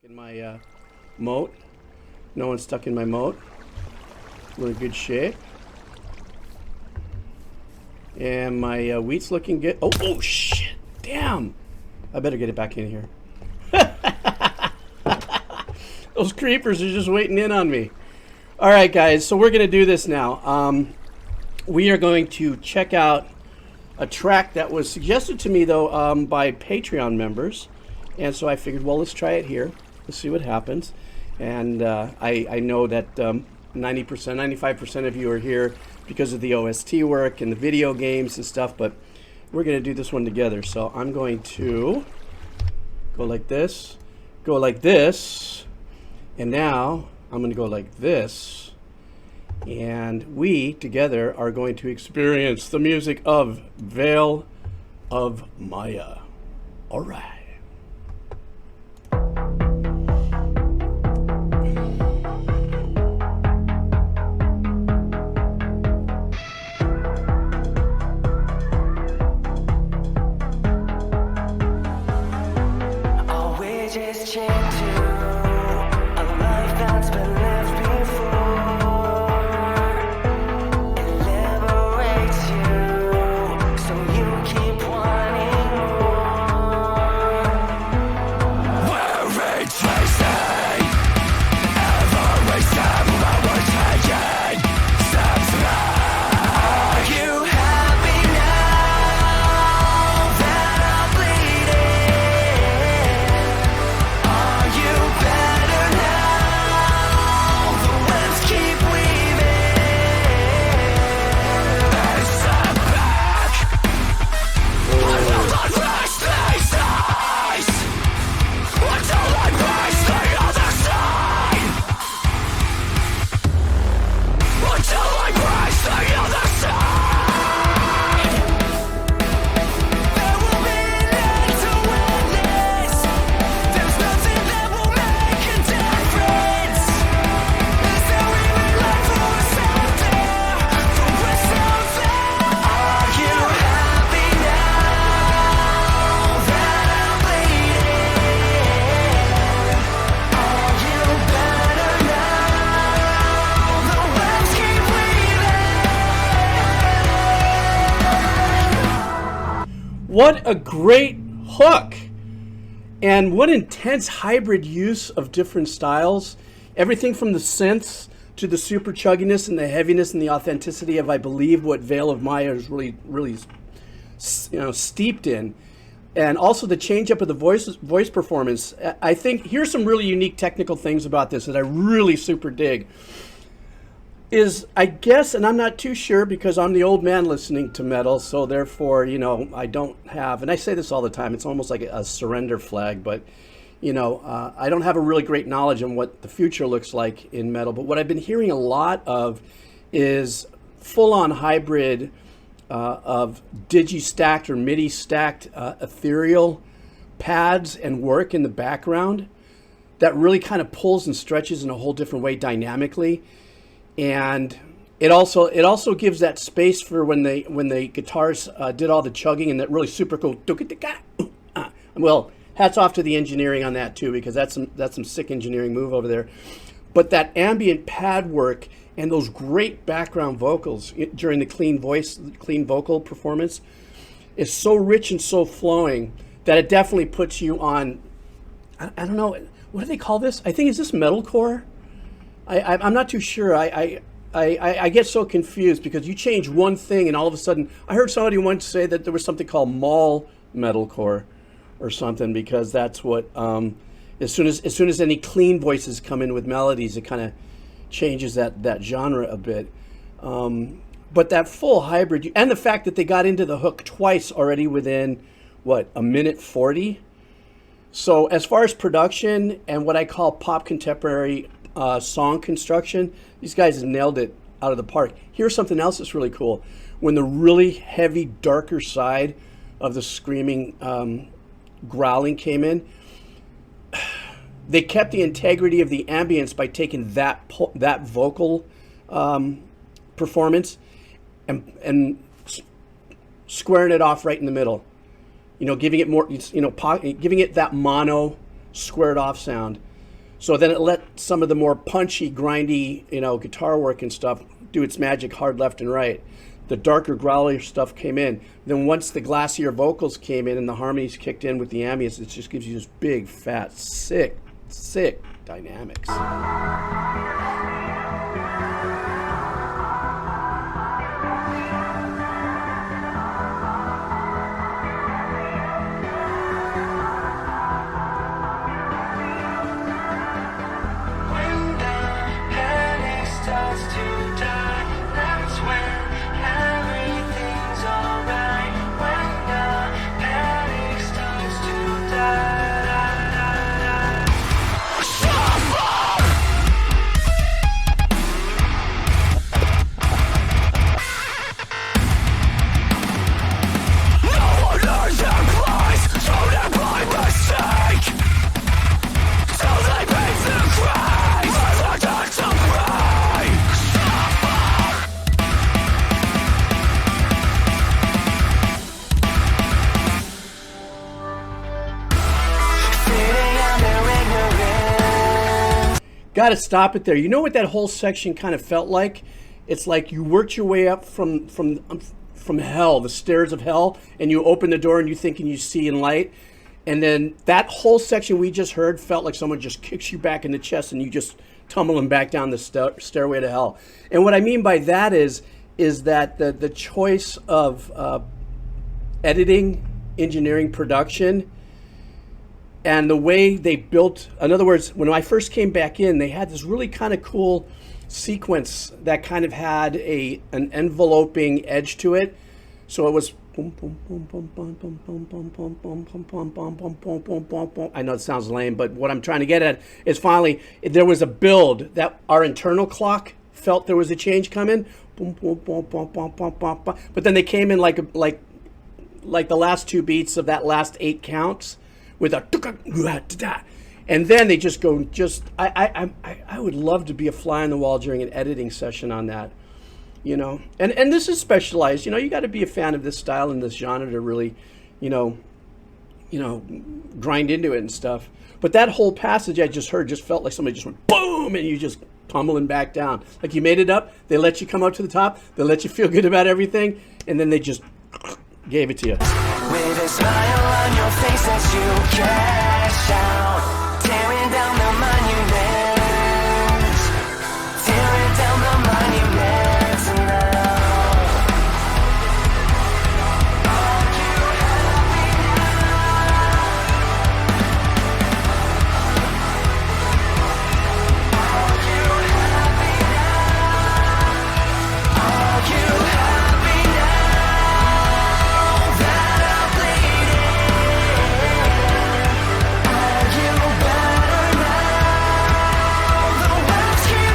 In my moat. No one's stuck in my moat. We're in good shape. And my wheat's looking good. Oh shit. Damn. I better get it back in here. Those creepers are just waiting in on me. All right, guys. So we're going to do this now. We are going to check out a track that was suggested to me, though, by Patreon members. And so I figured, well, let's try it here. Let's see what happens. And I know that 90%, 95% of you are here because of the OST work and the video games and stuff, but we're going to do this one together. So I'm going to go like this, and now I'm going to go like this, and we together are going to experience the music of Veil of Maya. All right. What a great hook, and what intense hybrid use of different styles. Everything from the synths to the super chugginess and the heaviness and the authenticity of, I believe, what Veil of Maya is really steeped in. And also the change up of the voice performance. I think here's some really unique technical things about this that I really super dig. Is, I guess, and I'm not too sure because I'm the old man listening to metal, so therefore, I don't have, and I say this all the time, it's almost like a surrender flag, but, I don't have a really great knowledge on what the future looks like in metal. But what I've been hearing a lot of is full-on hybrid of digi-stacked or MIDI-stacked ethereal pads and work in the background that really kind of pulls and stretches in a whole different way dynamically. And it also gives that space for when the guitars did all the chugging and that really super cool. Well, hats off to the engineering on that too, because that's some sick engineering move over there. But that ambient pad work and those great background vocals during the clean vocal performance is so rich and so flowing that it definitely puts you on. I don't know, what do they call this? I think, is this metalcore? I'm not too sure. I get so confused because you change one thing and all of a sudden, I heard somebody once say that there was something called mall metalcore or something, because that's what as soon as any clean voices come in with melodies, it kind of changes that genre a bit. But that full hybrid, and the fact that they got into the hook twice already within what, a minute 40. So as far as production and what I call pop contemporary song construction, these guys have nailed it out of the park. Here's something else that's really cool. When the really heavy, darker side of the screaming, growling came in, they kept the integrity of the ambience by taking that vocal performance and squaring it off right in the middle. Giving it more, giving it that mono squared off sound. So then it let some of the more punchy, grindy, guitar work and stuff do its magic hard left and right. The darker, growlier stuff came in. Then once the glassier vocals came in and the harmonies kicked in with the ambience, it just gives you this big, fat, sick dynamics. Got to stop it there. You know what that whole section kind of felt like? It's like you worked your way up from hell, the stairs of hell, and you open the door and you thinking you see in light. And then that whole section we just heard felt like someone just kicks you back in the chest and you just tumbling back down the stairway to hell. And what I mean by that is that the choice of editing, engineering, production, and the way they built, in other words, when I first came back in, they had this really kind of cool sequence that kind of had an enveloping edge to it. So it was boom, boom, boom, boom, boom, boom, boom, boom, boom, boom, boom, boom, boom, boom, boom, boom, boom, boom. I know it sounds lame, but what I'm trying to get at is finally there was a build that our internal clock felt there was a change coming. Boom, boom, boom, boom, boom, boom, boom, boom. But then they came in like the last two beats of that last 8 counts. With a, and then they just go. I would love to be a fly on the wall during an editing session on that, And this is specialized. You got to be a fan of this style and this genre to really, grind into it and stuff. But that whole passage I just heard just felt like somebody just went boom, and you just tumbling back down. Like you made it up. They let you come up to the top. They let you feel good about everything, and then they just gave it to you. With a smile on your face as you cash out, tearing down the monuments, tearing down the monuments now. Are you happy now? Are you happy now? Are you happy now that I'm bleeding? Are you better now? The waves keep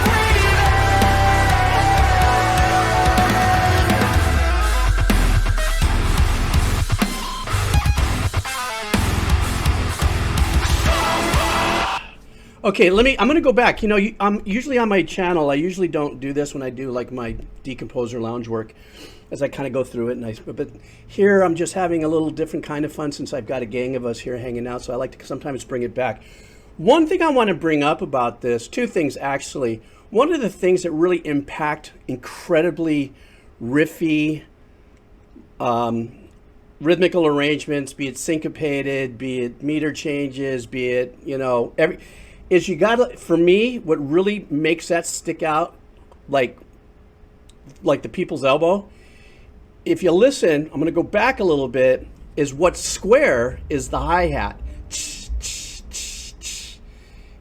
Okay, I'm going to go back. I'm usually on my channel. I usually don't do this when I do like my decomposer lounge work, as I kind of go through it. But here I'm just having a little different kind of fun since I've got a gang of us here hanging out. So I like to sometimes bring it back. One thing I want to bring up about this, 2 things actually. One of the things that really impact incredibly riffy, rhythmical arrangements, be it syncopated, be it meter changes, be it, is you gotta, for me, what really makes that stick out like the people's elbow, if you listen, I'm gonna go back a little bit, is what's square is the hi-hat.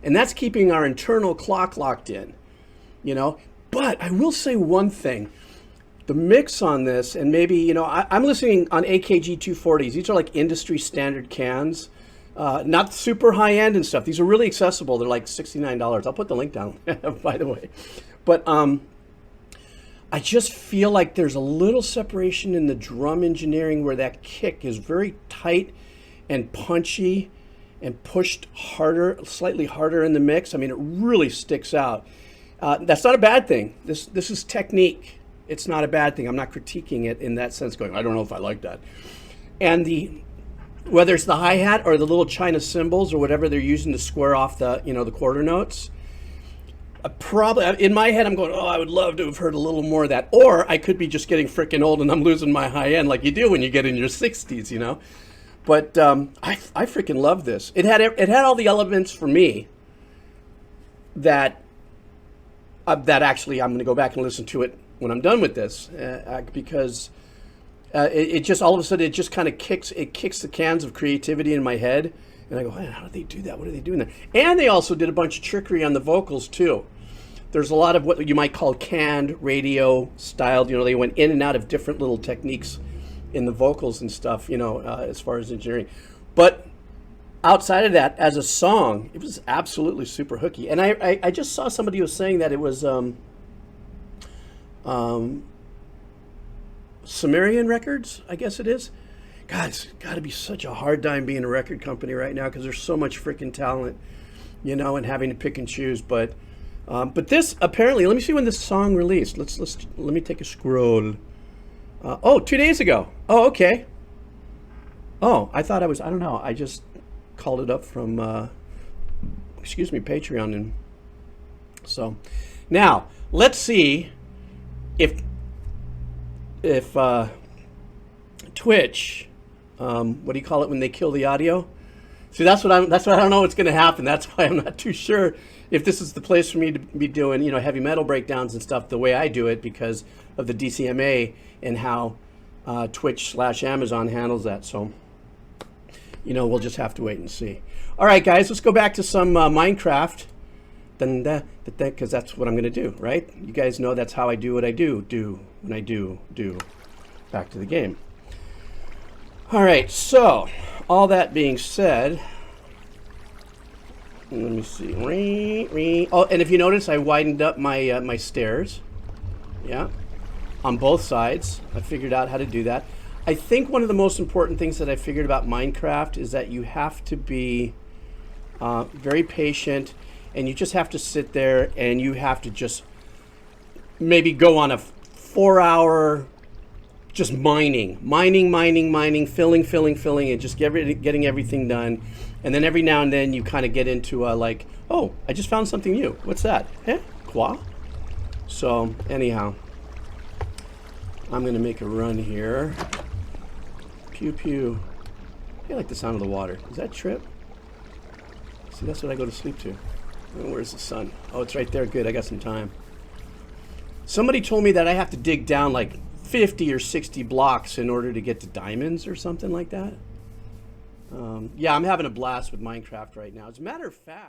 And that's keeping our internal clock locked in, But I will say one thing. The mix on this, and maybe, I'm listening on AKG 240s. These are like industry standard cans. Not super high end and stuff. These are really accessible. They're like $69. I'll put the link down, by the way. But I just feel like there's a little separation in the drum engineering where that kick is very tight and punchy and pushed harder, slightly harder in the mix. I mean, it really sticks out. That's not a bad thing. This is technique. It's not a bad thing. I'm not critiquing it in that sense, going, I don't know if I like that. And whether it's the hi-hat or the little China cymbals or whatever they're using to square off the, you know, the quarter notes. Probably in my head, I'm going, oh, I would love to have heard a little more of that. Or I could be just getting freaking old and I'm losing my high end like you do when you get in your 60s, you know. But I freaking love this. It had all the elements for me that actually I'm going to go back and listen to it when I'm done with this because it just all of a sudden it just kind of kicks the cans of creativity in my head. And I go, man, how did they do that? What are they doing there? And they also did a bunch of trickery on the vocals, too. There's a lot of what you might call canned radio styled. You know, they went in and out of different little techniques in the vocals and stuff, you know, as far as engineering. But outside of that, as a song, it was absolutely super hooky. And I just saw somebody who was saying that it was Sumerian Records, I guess it is. God, it's got to be such a hard time being a record company right now because there's so much freaking talent, you know, and having to pick and choose. But this apparently, let me see when this song released. Let me take a scroll. 2 days ago. Oh, okay. Oh, I thought I don't know. I just called it up from, Patreon, and so now let's see if Twitch. What do you call it when they kill the audio? See, that's what I don't know what's going to happen. That's why I'm not too sure if this is the place for me to be doing, you know, heavy metal breakdowns and stuff the way I do it because of the DCMA and how Twitch/Amazon handles that. So, you know, we'll just have to wait and see. All right, guys, let's go back to some Minecraft. Because that's what I'm going to do, right? You guys know that's how I do what I do when I do. Back to the game. All right, so all that being said, let me see. Oh, and if you notice, I widened up my my stairs. Yeah, on both sides. I figured out how to do that. I think one of the most important things that I figured about Minecraft is that you have to be very patient, and you just have to sit there, and you have to just maybe go on a 4-hour just mining, filling, and just getting everything done. And then every now and then you kind of get into like, oh, I just found something new. What's that? Eh? Quoi? So anyhow, I'm going to make a run here. Pew, pew. I like the sound of the water. Is that Trip? See, that's what I go to sleep to. Oh, where's the sun? Oh, it's right there. Good, I got some time. Somebody told me that I have to dig down like 50 or 60 blocks in order to get to diamonds or something like that. Yeah, I'm having a blast with Minecraft right now. As a matter of fact...